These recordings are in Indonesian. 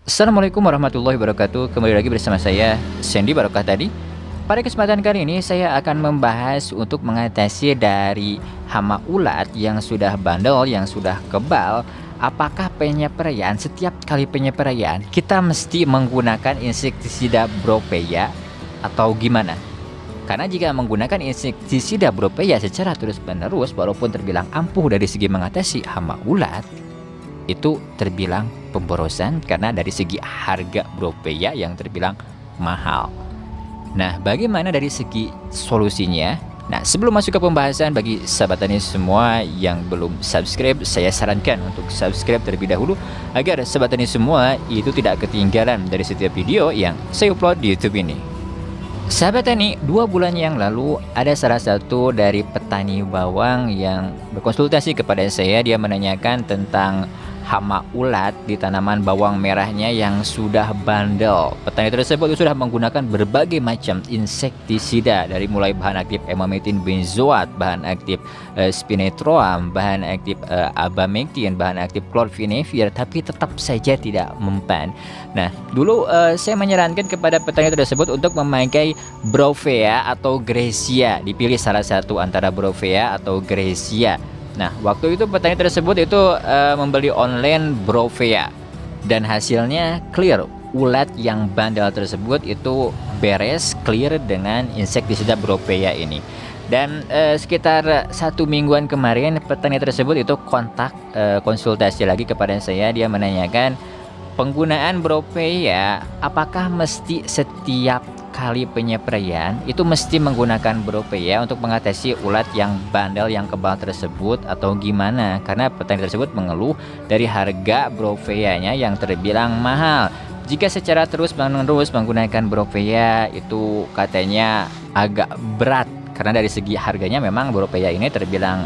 Assalamualaikum warahmatullahi wabarakatuh. Kembali lagi bersama saya Sandy Barokah tadi. Pada kesempatan kali ini saya akan membahas untuk mengatasi dari hama ulat yang sudah bandel, yang sudah kebal. Apakah penyepraian setiap kali penyepraian kita mesti menggunakan insektisida Bropeya atau gimana? Karena jika menggunakan insektisida Bropeya secara terus-menerus walaupun terbilang ampuh dari segi mengatasi hama ulat, itu terbilang pemborosan karena dari segi harga Bropeya yang terbilang mahal. Nah, bagaimana dari segi solusinya? Nah, sebelum masuk ke pembahasan, bagi sahabat tani semua yang belum subscribe, saya sarankan untuk subscribe terlebih dahulu agar sahabat tani semua itu tidak ketinggalan dari setiap video yang saya upload di YouTube ini. Sahabat tani, 2 bulan yang lalu ada salah satu dari petani bawang yang berkonsultasi kepada saya. Dia menanyakan tentang hama ulat di tanaman bawang merahnya yang sudah bandel. Petani tersebut sudah menggunakan berbagai macam insektisida, dari mulai bahan aktif emamectin benzoat, bahan aktif spinetroam, bahan aktif abamectin, bahan aktif chlorphenifir, tapi tetap saja tidak mempan. Nah, dulu saya menyarankan kepada petani tersebut untuk memakai Brofea atau Gracia. Dipilih salah satu antara Brofea atau Gracia. Nah, waktu itu petani tersebut itu membeli online Brofea dan hasilnya clear. Ulat yang bandel tersebut itu beres, clear dengan insektisida Brofea ini. Dan sekitar 1 mingguan kemarin petani tersebut itu kontak konsultasi lagi kepada saya. Dia menanyakan penggunaan Brofea apakah mesti setiap kali penyepraian itu mesti menggunakan Brofea untuk mengatasi ulat yang bandel, yang kebal tersebut, atau gimana? Karena petani tersebut mengeluh dari harga Brofeanya yang terbilang mahal. Jika secara terus-menerus menggunakan Brofea itu katanya agak berat karena dari segi harganya memang Brofea ini terbilang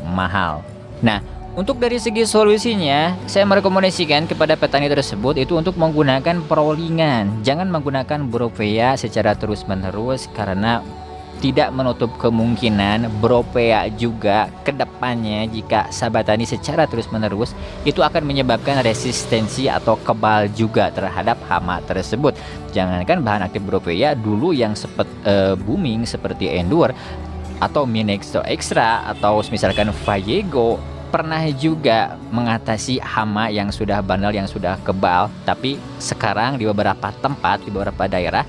mahal. Nah, untuk dari segi solusinya, saya merekomendasikan kepada petani tersebut itu untuk menggunakan perolingan. Jangan menggunakan Brofea secara terus-menerus karena tidak menutup kemungkinan Brofea juga ke depannya jika sahabat tani secara terus-menerus itu akan menyebabkan resistensi atau kebal juga terhadap hama tersebut. Jangankan bahan aktif Brofea dulu yang sempat booming seperti Endure atau Minexo Extra atau misalkan Vallejo pernah juga mengatasi hama yang sudah bandel, yang sudah kebal, tapi sekarang di beberapa tempat, di beberapa daerah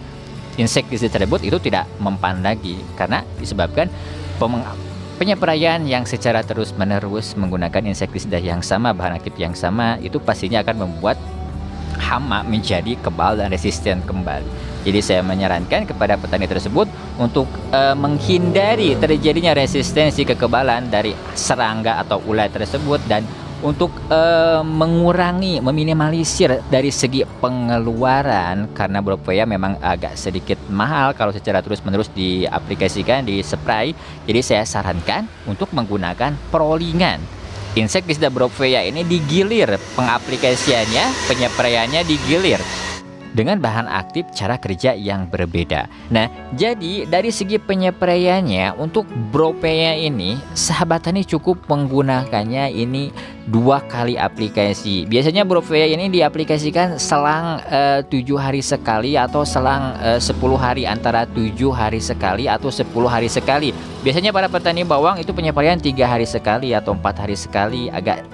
insektisida tersebut itu tidak mempan lagi karena disebabkan penyepraian yang secara terus-menerus menggunakan insektisida yang sama, bahan aktif yang sama, itu pastinya akan membuat hama menjadi kebal dan resisten kembali. Jadi saya menyarankan kepada petani tersebut untuk menghindari terjadinya resistensi kekebalan dari serangga atau ulat tersebut, dan untuk mengurangi, meminimalisir dari segi pengeluaran karena Brofea memang agak sedikit mahal kalau secara terus-menerus diaplikasikan, di spray. Jadi saya sarankan untuk menggunakan perolingan. Insektisida Brofea ini digilir, pengaplikasiannya, penyepraiannya digilir dengan bahan aktif cara kerja yang berbeda. Nah, jadi dari segi penyepraiannya untuk Brofea ini sahabat tani cukup menggunakannya ini 2 kali aplikasi. Biasanya Brofea ini diaplikasikan selang 7 hari sekali atau selang 10 hari, antara 7 hari sekali atau 10 hari sekali. Biasanya para petani bawang itu penyepraian 3 hari sekali atau 4 hari sekali, agak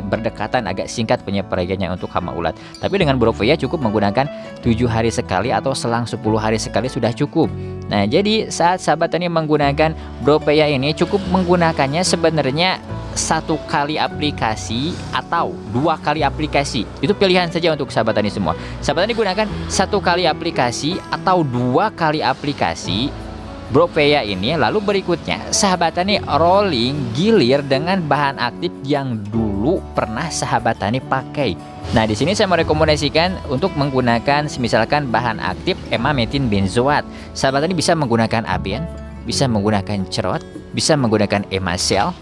berdekatan, agak singkat penyepraiannya untuk hama ulat. Tapi dengan Brofea cukup menggunakan 7 hari sekali atau selang 10 hari sekali sudah cukup. Nah, jadi saat sahabat tani menggunakan Brofea ini cukup menggunakannya sebenarnya 1 kali aplikasi atau 2 kali aplikasi. Itu pilihan saja untuk sahabat tani semua. Sahabat tani gunakan 1 kali aplikasi atau 2 kali aplikasi Brofea ini, lalu berikutnya sahabat tani rolling, gilir dengan bahan aktif yang dulu pernah sahabat tani pakai. Nah, di sini saya merekomendasikan untuk menggunakan misalkan bahan aktif emamectin benzoat. Sahabat tani bisa menggunakan aben, bisa menggunakan cerot, bisa menggunakan emasel,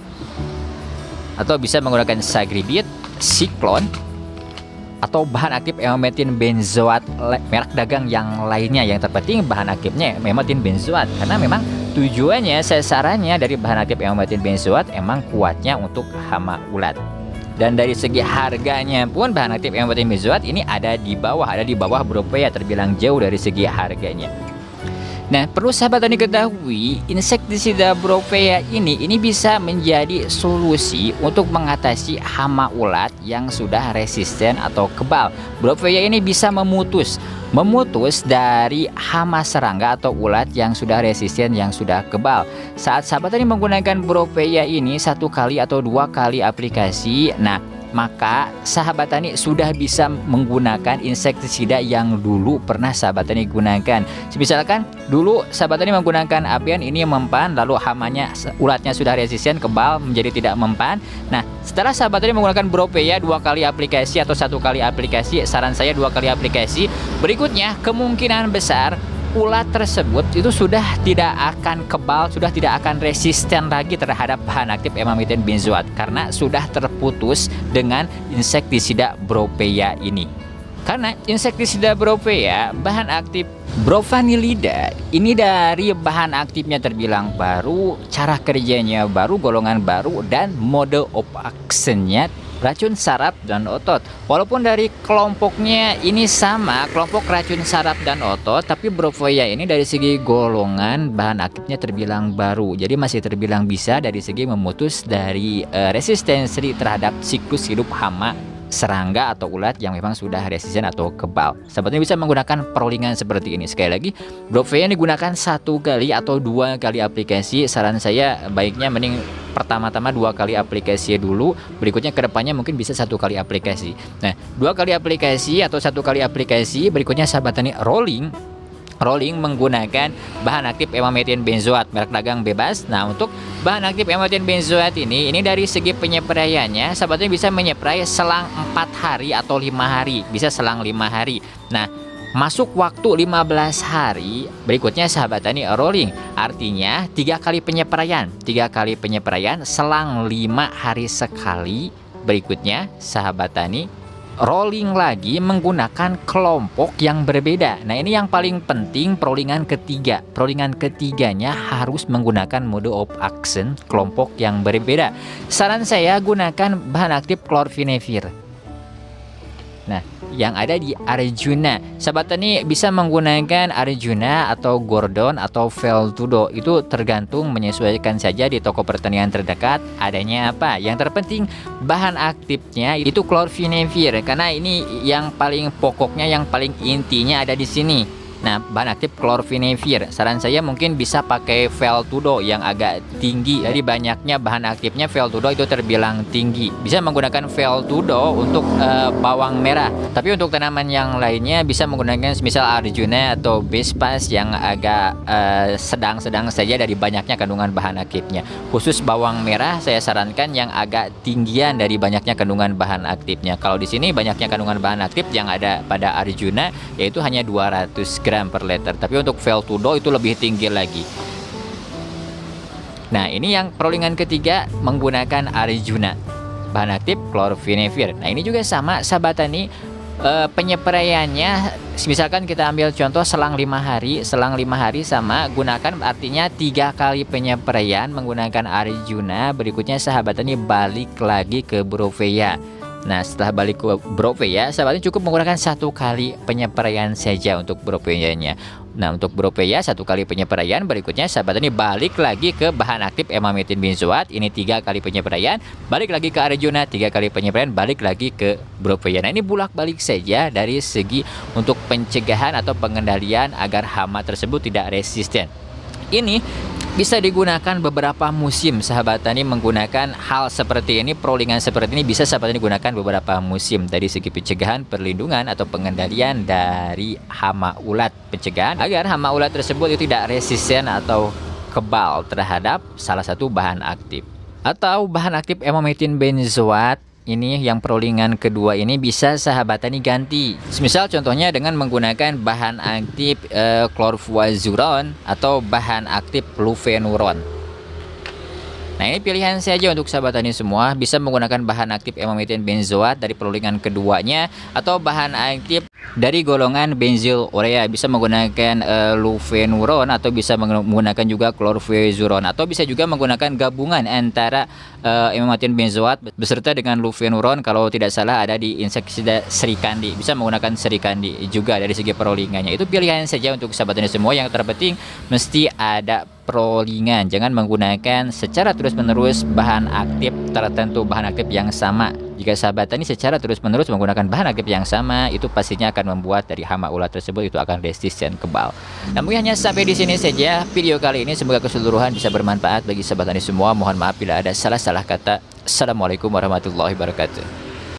atau bisa menggunakan sagribit, siklon, atau bahan aktif emamectin benzoat merek dagang yang lainnya. Yang terpenting bahan aktifnya emamectin benzoat, karena memang tujuannya, sasarannya dari bahan aktif emamectin benzoat emang kuatnya untuk hama ulat. Dan dari segi harganya pun bahan aktif M-metin benzoat ini ada di bawah Brofea, terbilang jauh dari segi harganya. Nah, perlu sahabat tani ketahui, insektisida Brofea ini bisa menjadi solusi untuk mengatasi hama ulat yang sudah resisten atau kebal. Brofea ini bisa memutus dari hama serangga atau ulat yang sudah resisten, yang sudah kebal. Saat sahabat tani menggunakan Brofea ini 1 kali atau 2 kali aplikasi, nah maka sahabat tani sudah bisa menggunakan insektisida yang dulu pernah sahabat tani gunakan. Misalkan dulu sahabat tani menggunakan Apian, ini mempan, lalu hamanya ulatnya sudah resisten kebal menjadi tidak mempan. Nah, setelah sahabat tani menggunakan Brofea 2 kali aplikasi atau 1 kali aplikasi, saran saya 2 kali aplikasi, berikutnya kemungkinan besar ulat tersebut itu sudah tidak akan kebal, sudah tidak akan resisten lagi terhadap bahan aktif M-metin benzoat karena sudah terputus dengan insektisida Brofea ini. Karena insektisida Brofea bahan aktif Brovanilida ini dari bahan aktifnya terbilang baru, cara kerjanya baru, golongan baru, dan mode of action-nya racun saraf dan otot. Walaupun dari kelompoknya ini sama, kelompok racun saraf dan otot, tapi Brofea ini dari segi golongan bahan aktifnya terbilang baru. Jadi masih terbilang bisa dari segi memutus dari resistensi terhadap siklus hidup hama serangga atau ulat yang memang sudah resisten atau kebal. Sahabatnya bisa menggunakan perolingan seperti ini. Sekali lagi, Brofea digunakan 1 kali atau 2 kali aplikasi. Saran saya baiknya mending pertama-tama 2 kali aplikasi dulu, berikutnya kedepannya mungkin bisa 1 kali aplikasi. Nah, 2 kali aplikasi atau 1 kali aplikasi, berikutnya sahabat tani rolling menggunakan bahan aktif M-metin benzoat merek dagang bebas. Nah, untuk bahan aktif M-metin benzoat ini dari segi penyepraiannya sahabatnya bisa menyeprai selang 4 hari atau 5 hari, bisa selang 5 hari. Nah, masuk waktu 15 hari, berikutnya sahabat tani rolling, artinya 3 kali penyepraian selang 5 hari sekali. Berikutnya sahabat tani rolling lagi menggunakan kelompok yang berbeda. Nah, ini yang paling penting, perolingan ketiganya harus menggunakan mode of action kelompok yang berbeda. Saran saya gunakan bahan aktif chlorphenifir. Nah, yang ada di Arjuna, sahabat tani bisa menggunakan Arjuna atau Gordon atau Veltudo, itu tergantung, menyesuaikan saja di toko pertanian terdekat adanya apa. Yang terpenting bahan aktifnya itu chlorphenifir, karena ini yang paling pokoknya, yang paling intinya ada di sini. Nah, bahan aktif chlorphenifir, saran saya mungkin bisa pakai Veltudo yang agak tinggi. Jadi banyaknya bahan aktifnya Veltudo itu terbilang tinggi. Bisa menggunakan Veltudo untuk bawang merah. Tapi untuk tanaman yang lainnya bisa menggunakan misal Arjuna atau Bespas yang agak sedang-sedang saja dari banyaknya kandungan bahan aktifnya. Khusus bawang merah saya sarankan yang agak tinggian dari banyaknya kandungan bahan aktifnya. Kalau di sini banyaknya kandungan bahan aktif yang ada pada Arjuna yaitu hanya 200 gram per liter, tapi untuk Veltudo itu lebih tinggi lagi. Nah, ini yang perolingan ketiga menggunakan Arjuna, bahan aktif chlorphenifir. Nah, ini juga sama sahabat tani, penyepraiannya misalkan kita ambil contoh selang 5 hari sama, gunakan artinya 3 kali penyepraian menggunakan Arjuna. Berikutnya sahabat tani balik lagi ke Brofea. Nah, setelah balik ke Brofea, sahabatnya cukup menggunakan 1 kali penyepraian saja untuk Brofea-nya. Nah, untuk Brofea 1 kali penyepraian, berikutnya sahabatnya balik lagi ke bahan aktif M-metin benzoat, ini 3 kali penyepraian, balik lagi ke Arjuna, 3 kali penyepraian, balik lagi ke Brofea. Nah, ini bolak-balik saja dari segi untuk pencegahan atau pengendalian agar hama tersebut tidak resisten. Ini bisa digunakan beberapa musim, sahabat tani menggunakan hal seperti ini, perolingan seperti ini bisa sahabat tani gunakan beberapa musim dari segi pencegahan, perlindungan atau pengendalian dari hama ulat, pencegahan agar hama ulat tersebut itu tidak resisten atau kebal terhadap salah satu bahan aktif. Atau bahan aktif M-metin benzoat ini yang perolingan kedua ini bisa sahabat tani ganti. Misal contohnya dengan menggunakan bahan aktif chlorfuazuron atau bahan aktif flufenuron. Nah, ini pilihan saja untuk sahabat tani semua, bisa menggunakan bahan aktif M-metin benzoat dari perolingan keduanya atau bahan aktif dari golongan benzoylurea, bisa menggunakan lufenuron atau bisa menggunakan juga chlorfezuron, atau bisa juga menggunakan gabungan antara imatin benzoat beserta dengan lufenuron. Kalau tidak salah ada di insektisida serikandi, bisa menggunakan serikandi juga. Dari segi perolingannya itu pilihan saja untuk sahabat ini semua. Yang terpenting mesti ada perolingan, jangan menggunakan secara terus-menerus bahan aktif tertentu, bahan aktif yang sama. Jika sahabat tani secara terus-menerus menggunakan bahan aktif yang sama, itu pastinya akan membuat dari hama ulat tersebut itu akan resisten kebal. Namun hanya sampai di sini saja video kali ini, semoga keseluruhan bisa bermanfaat bagi sahabat tani semua. Mohon maaf bila ada salah-salah kata. Assalamualaikum warahmatullahi wabarakatuh.